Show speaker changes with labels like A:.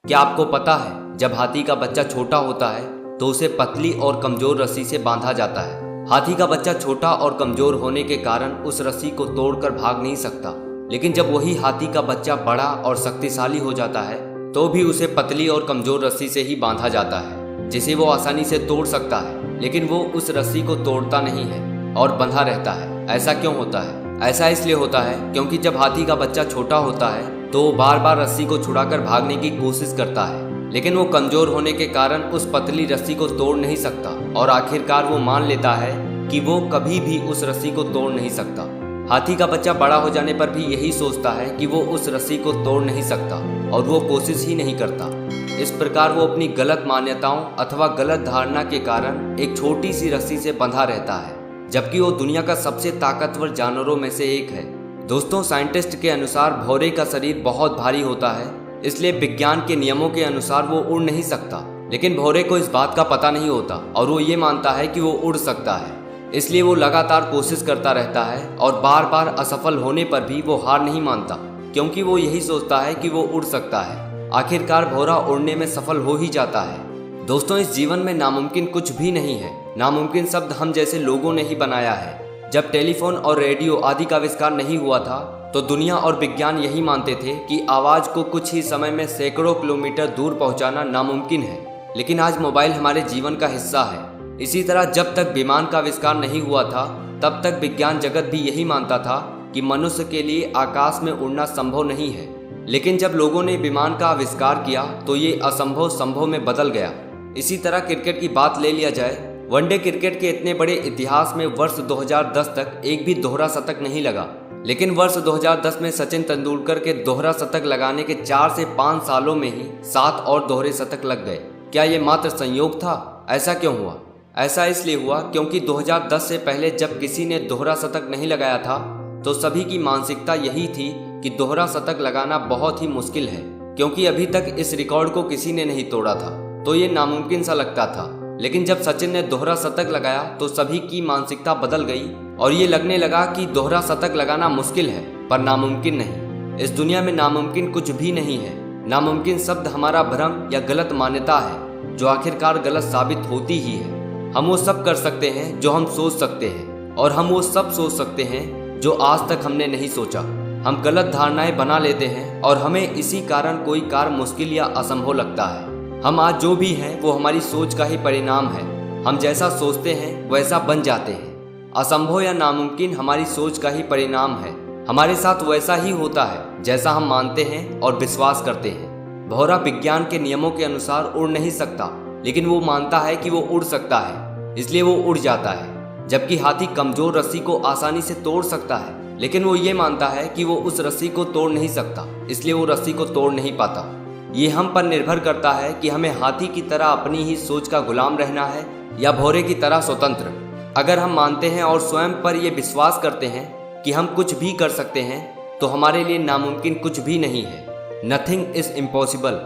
A: क्या आपको पता है जब हाथी का बच्चा छोटा होता है तो उसे पतली और कमजोर रस्सी से बांधा जाता है। हाथी का बच्चा छोटा और कमजोर होने के कारण उस रस्सी को तोड़कर भाग नहीं सकता, लेकिन जब वही हाथी का बच्चा बड़ा और शक्तिशाली हो जाता है तो भी उसे पतली और कमजोर रस्सी से ही बांधा जाता है, जिसे वो आसानी से तोड़ सकता है, लेकिन वो उस रस्सी को तोड़ता नहीं है और बंधा रहता है। ऐसा क्यों होता है? ऐसा इसलिए होता है क्योंकि जब हाथी का बच्चा छोटा होता है तो वो बार बार रस्सी को छुड़ाकर भागने की कोशिश करता है, लेकिन वो कमजोर होने के कारण उस पतली रस्सी को तोड़ नहीं सकता और आखिरकार वो मान लेता है कि वो कभी भी उस रस्सी को तोड़ नहीं सकता। हाथी का बच्चा बड़ा हो जाने पर भी यही सोचता है कि वो उस रस्सी को तोड़ नहीं सकता और वो कोशिश ही नहीं करता। इस प्रकार वो अपनी गलत मान्यताओं अथवा गलत धारणा के कारण एक छोटी सी रस्सी से बंधा रहता है, जबकि वो दुनिया का सबसे ताकतवर जानवरों में से एक है। दोस्तों, साइंटिस्ट के अनुसार भौरे का शरीर बहुत भारी होता है, इसलिए विज्ञान के नियमों के अनुसार वो उड़ नहीं सकता, लेकिन भौरे को इस बात का पता नहीं होता और वो ये मानता है कि वो उड़ सकता है। इसलिए वो लगातार कोशिश करता रहता है और बार बार असफल होने पर भी वो हार नहीं मानता, क्योंकि वो यही सोचता है कि वो उड़ सकता है। आखिरकार भौरा उड़ने में सफल हो ही जाता है। दोस्तों, इस जीवन में नामुमकिन कुछ भी नहीं है। नामुमकिन शब्द हम जैसे लोगों ने ही बनाया है। जब टेलीफोन और रेडियो आदि का आविष्कार नहीं हुआ था तो दुनिया और विज्ञान यही मानते थे कि आवाज को कुछ ही समय में सैकड़ों किलोमीटर दूर पहुंचाना नामुमकिन है, लेकिन आज मोबाइल हमारे जीवन का हिस्सा है। इसी तरह जब तक विमान का आविष्कार नहीं हुआ था तब तक विज्ञान जगत भी यही मानता था कि मनुष्य के लिए आकाश में उड़ना संभव नहीं है, लेकिन जब लोगों ने विमान का आविष्कार किया तो ये असंभव संभव में बदल गया। इसी तरह क्रिकेट की बात ले लिया जाए, वनडे क्रिकेट के इतने बड़े इतिहास में वर्ष 2010 तक एक भी दोहरा शतक नहीं लगा, लेकिन वर्ष 2010 में सचिन तेंदुलकर के दोहरा शतक लगाने के 4 से 5 सालों में ही 7 और दोहरे शतक लग गए। क्या ये मात्र संयोग था? ऐसा क्यों हुआ? ऐसा इसलिए हुआ क्योंकि 2010 से पहले जब किसी ने दोहरा शतक नहीं लगाया था तो सभी की मानसिकता यही थी कि दोहरा शतक लगाना बहुत ही मुश्किल है, क्योंकि अभी तक इस रिकॉर्ड को किसी ने नहीं तोड़ा था, तो ये नामुमकिन सा लगता था। लेकिन जब सचिन ने दोहरा शतक लगाया तो सभी की मानसिकता बदल गई और ये लगने लगा कि दोहरा शतक लगाना मुश्किल है पर नामुमकिन नहीं। इस दुनिया में नामुमकिन कुछ भी नहीं है। नामुमकिन शब्द हमारा भ्रम या गलत मान्यता है जो आखिरकार गलत साबित होती ही है। हम वो सब कर सकते हैं जो हम सोच सकते हैं, और हम वो सब सोच सकते हैं जो आज तक हमने नहीं सोचा। हम गलत धारणाएं बना लेते हैं और हमें इसी कारण कोई कार्य मुश्किल या असंभव लगता है। हम आज जो भी हैं वो हमारी सोच का ही परिणाम है। हम जैसा सोचते हैं वैसा बन जाते हैं। असंभव या नामुमकिन हमारी सोच का ही परिणाम है। हमारे साथ वैसा ही होता है जैसा हम मानते हैं और विश्वास करते हैं। भौरा विज्ञान के नियमों के अनुसार उड़ नहीं सकता, लेकिन वो मानता है कि वो उड़ सकता है, इसलिए वो उड़ जाता है। जबकि हाथी कमजोर रस्सी को आसानी से तोड़ सकता है, लेकिन वो ये मानता है कि वो उस रस्सी को तोड़ नहीं सकता, इसलिए वो रस्सी को तोड़ नहीं पाता। ये हम पर निर्भर करता है कि हमें हाथी की तरह अपनी ही सोच का गुलाम रहना है या भौरे की तरह स्वतंत्र। अगर हम मानते हैं और स्वयं पर यह विश्वास करते हैं कि हम कुछ भी कर सकते हैं तो हमारे लिए नामुमकिन कुछ भी नहीं है। Nothing is impossible.